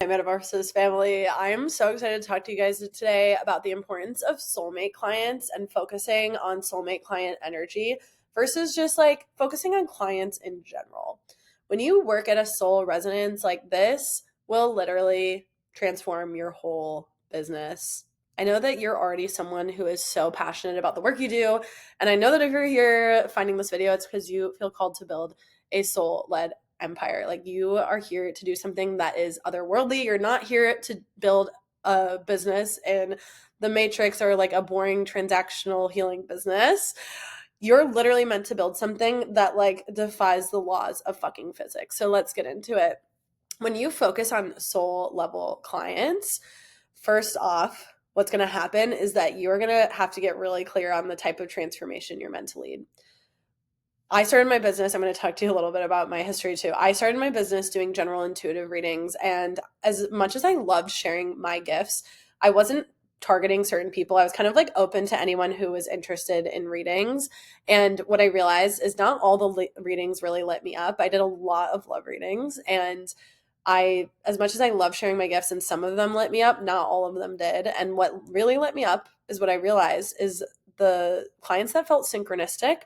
Hi, Metaverses family. I'm so excited to talk to you guys today about the importance of soulmate clients and focusing on soulmate client energy versus just like focusing on clients in general. When you work at a soul resonance like this, will literally transform your whole business. I know that you're already someone who is so passionate about the work you do. And I know that if you're here finding this video, it's because you feel called to build a soul led empire. Like you are here to do something that is otherworldly. You're not here to build a business in the matrix or like a boring transactional healing business. You're literally meant to build something that like defies the laws of fucking physics. So let's get into it. When you focus on soul level clients, first off, what's going to happen is that you're going to have to get really clear on the type of transformation you're meant to lead. I started my business. I'm going to talk to you a little bit about my history too. I started my business doing general intuitive readings. And as much as I loved sharing my gifts, I wasn't targeting certain people. I was kind of like open to anyone who was interested in readings. And what I realized is not all the readings really lit me up. I did a lot of love readings. And as much as I love sharing my gifts and some of them lit me up, not all of them did. And what really lit me up is what I realized is the clients that felt synchronistic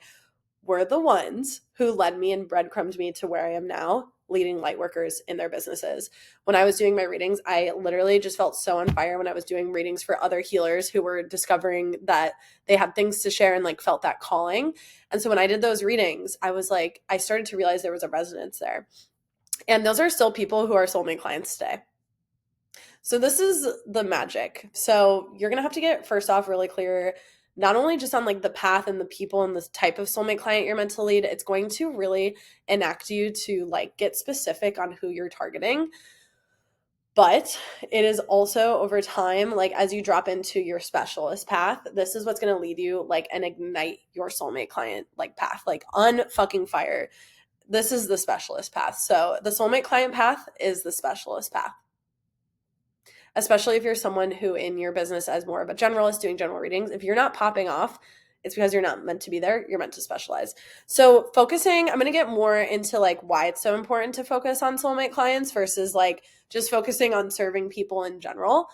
were the ones who led me and breadcrumbed me to where I am now, leading lightworkers in their businesses. When I was doing my readings, I literally just felt so on fire when I was doing readings for other healers who were discovering that they had things to share and like felt that calling. And so when I did those readings, I was like, I started to realize there was a resonance there. And those are still people who are soulmate clients today. So this is the magic. So you're going to have to get first off really clear, not only just on like the path and the people and the type of soulmate client you're meant to lead, it's going to really enact you to like get specific on who you're targeting. But it is also over time, like as you drop into your specialist path, this is what's going to lead you like and ignite your soulmate client like path, like unfucking fire. This is the specialist path. So the soulmate client path is the specialist path, especially if you're someone who in your business as more of a generalist doing general readings. If you're not popping off, it's because you're not meant to be there. You're meant to specialize. So focusing, I'm going to get more into like why it's so important to focus on soulmate clients versus like just focusing on serving people in general.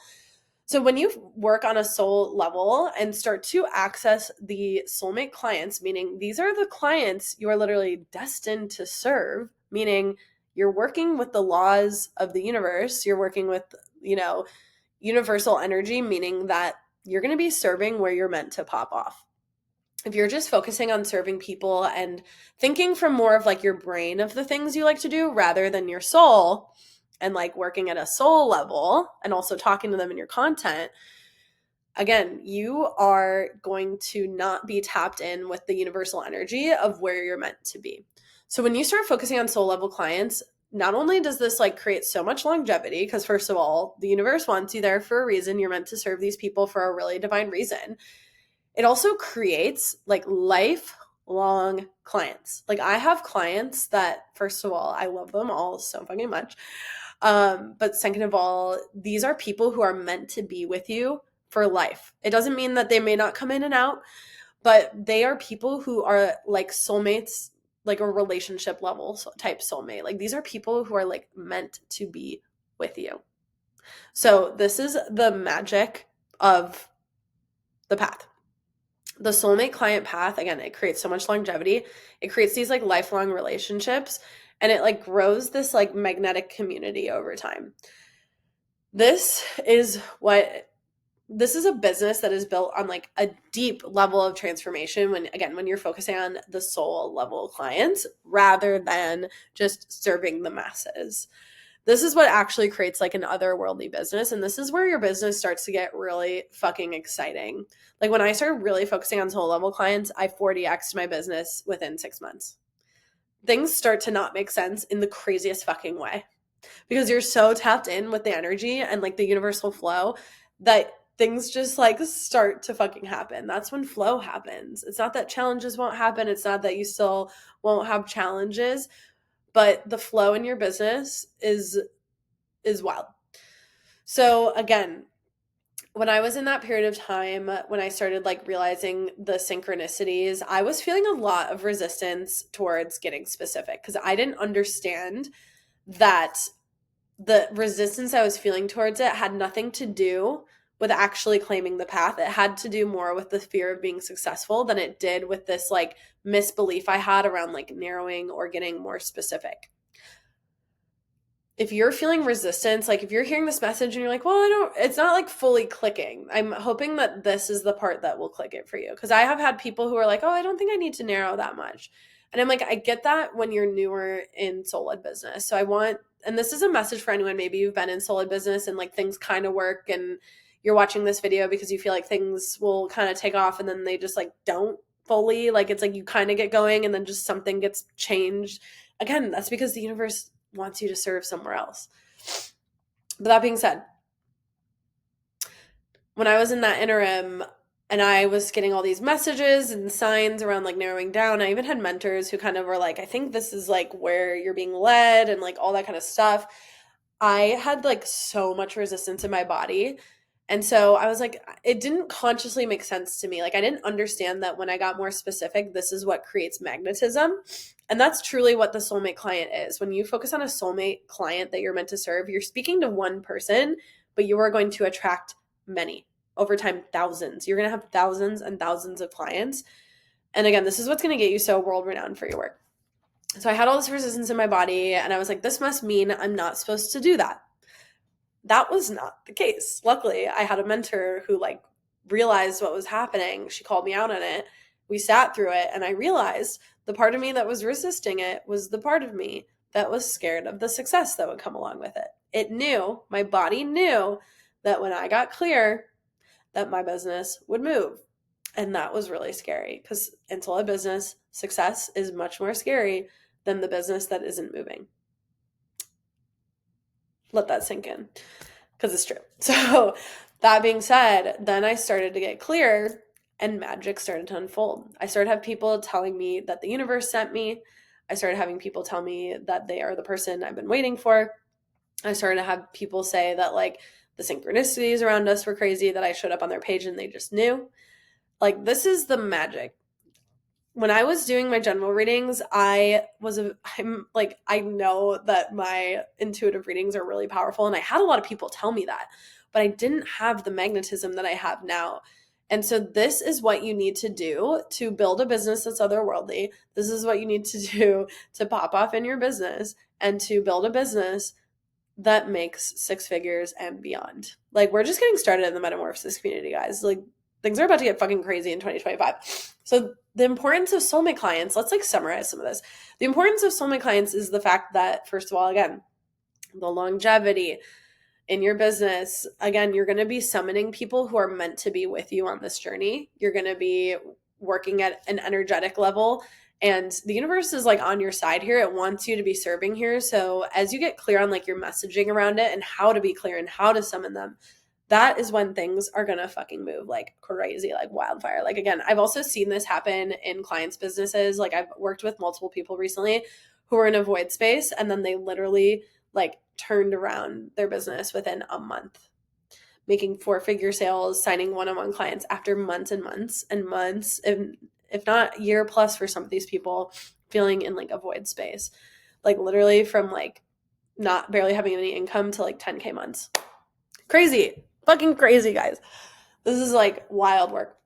So when you work on a soul level and start to access the soulmate clients, meaning these are the clients you are literally destined to serve, meaning you're working with the laws of the universe, you're working with, universal energy, meaning that you're going to be serving where you're meant to pop off. If you're just focusing on serving people and thinking from more of like your brain of the things you like to do rather than your soul, and like working at a soul level and also talking to them in your content, again, you are going to not be tapped in with the universal energy of where you're meant to be. So when you start focusing on soul level clients, not only does this like create so much longevity, because first of all, the universe wants you there for a reason. You're meant to serve these people for a really divine reason. It also creates like lifelong clients. Like I have clients that, first of all, I love them all so fucking much. But second of all, these are people who are meant to be with you for life. It doesn't mean that they may not come in and out, but they are people who are like soulmates, like a relationship level type soulmate. Like these are people who are like meant to be with you. So this is the magic of the path. The soulmate client path, again, it creates so much longevity. It creates these like lifelong relationships, and it like grows this like magnetic community over time. This is a business that is built on like a deep level of transformation when you're focusing on the soul level clients rather than just serving the masses. This is what actually creates like an otherworldly business. And this is where your business starts to get really fucking exciting. Like when I started really focusing on soul level clients, I 40x'd my business within 6 months. Things start to not make sense in the craziest fucking way because you're so tapped in with the energy and like the universal flow that things just like start to fucking happen. That's when flow happens. It's not that challenges won't happen. It's not that you still won't have challenges, but the flow in your business is wild. So again, when I was in that period of time, when I started like realizing the synchronicities, I was feeling a lot of resistance towards getting specific because I didn't understand that the resistance I was feeling towards it had nothing to do with actually claiming the path. It had to do more with the fear of being successful than it did with this like misbelief I had around like narrowing or getting more specific. If you're feeling resistance, like if you're hearing this message and you're like, well, it's not like fully clicking. I'm hoping that this is the part that will click it for you. Because I have had people who are like, oh, I don't think I need to narrow that much. And I'm like, I get that when you're newer in soul-led business. So and this is a message for anyone, maybe you've been in soul-led business and like things kind of work and you're watching this video because you feel like things will kind of take off and then they just like don't fully, like it's like you kind of get going and then just something gets changed. Again, that's because the universe wants you to serve somewhere else. But that being said, when I was in that interim and I was getting all these messages and signs around like narrowing down, I even had mentors who kind of were like, I think this is like where you're being led and like all that kind of stuff. I had like so much resistance in my body. And so I was like, it didn't consciously make sense to me. Like I didn't understand that when I got more specific, this is what creates magnetism. And that's truly what the soulmate client is. When you focus on a soulmate client that you're meant to serve, you're speaking to one person, but you are going to attract many. Over time, thousands. You're going to have thousands and thousands of clients. And again, this is what's going to get you so world renowned for your work. So I had all this resistance in my body and I was like, this must mean I'm not supposed to do that. That was not the case. Luckily, I had a mentor who like realized what was happening. She called me out on it. We sat through it and I realized the part of me that was resisting it was the part of me that was scared of the success that would come along with it. It knew, my body knew that when I got clear that my business would move. And that was really scary because in soul business, success is much more scary than the business that isn't moving. Let that sink in because it's true. So that being said, then I started to get clear and magic started to unfold. I started having people telling me that the universe sent me. I started having people tell me that they are the person I've been waiting for. I started to have people say that like the synchronicities around us were crazy, that I showed up on their page and they just knew. Like this is the magic. When I was doing my general readings, I know that my intuitive readings are really powerful. And I had a lot of people tell me that, but I didn't have the magnetism that I have now. And so this is what you need to do to build a business that's otherworldly. This is what you need to do to pop off in your business and to build a business that makes six figures and beyond. Like we're just getting started in the metamorphosis community, guys. Like things are about to get fucking crazy in 2025. So the importance of soulmate clients, let's like summarize some of this. The importance of soulmate clients is the fact that, first of all, again, the longevity in your business. Again, you're going to be summoning people who are meant to be with you on this journey. You're going to be working at an energetic level and the universe is like on your side here. It wants you to be serving here. So as you get clear on like your messaging around it and how to be clear and how to summon them, that is when things are going to fucking move like crazy, like wildfire. Like, again, I've also seen this happen in clients' businesses. Like I've worked with multiple people recently who were in a void space and then they literally like turned around their business within a month, making 4-figure sales, signing one-on-one clients after months and months and months, and if not year plus for some of these people, feeling in like a void space, like literally from like not barely having any income to like 10K months. Crazy, fucking crazy, guys. This is like wild work.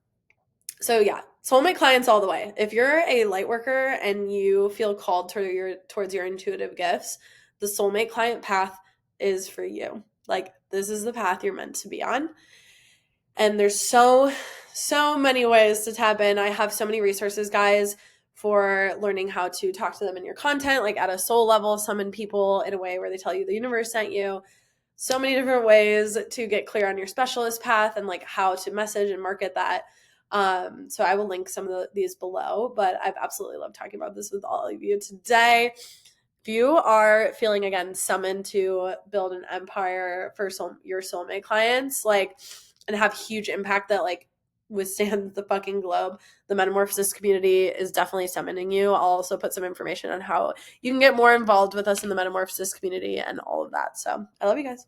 So yeah, soulmate clients all the way. If you're a light worker and you feel called towards your intuitive gifts, the soulmate client path is for you. Like this is the path you're meant to be on. And there's so many ways to tap in. I have so many resources, guys, for learning how to talk to them in your content, like at a soul level, summon people in a way where they tell you the universe sent you. So many different ways to get clear on your specialist path and like how to message and market that. So I will link some of these below, but I've absolutely loved talking about this with all of you today. If you are feeling, again, summoned to build an empire for your soulmate clients, like, and have huge impact that like withstands the fucking globe, the metamorphosis community is definitely summoning you. I'll also put some information on how you can get more involved with us in the metamorphosis community and all of that. So I love you guys.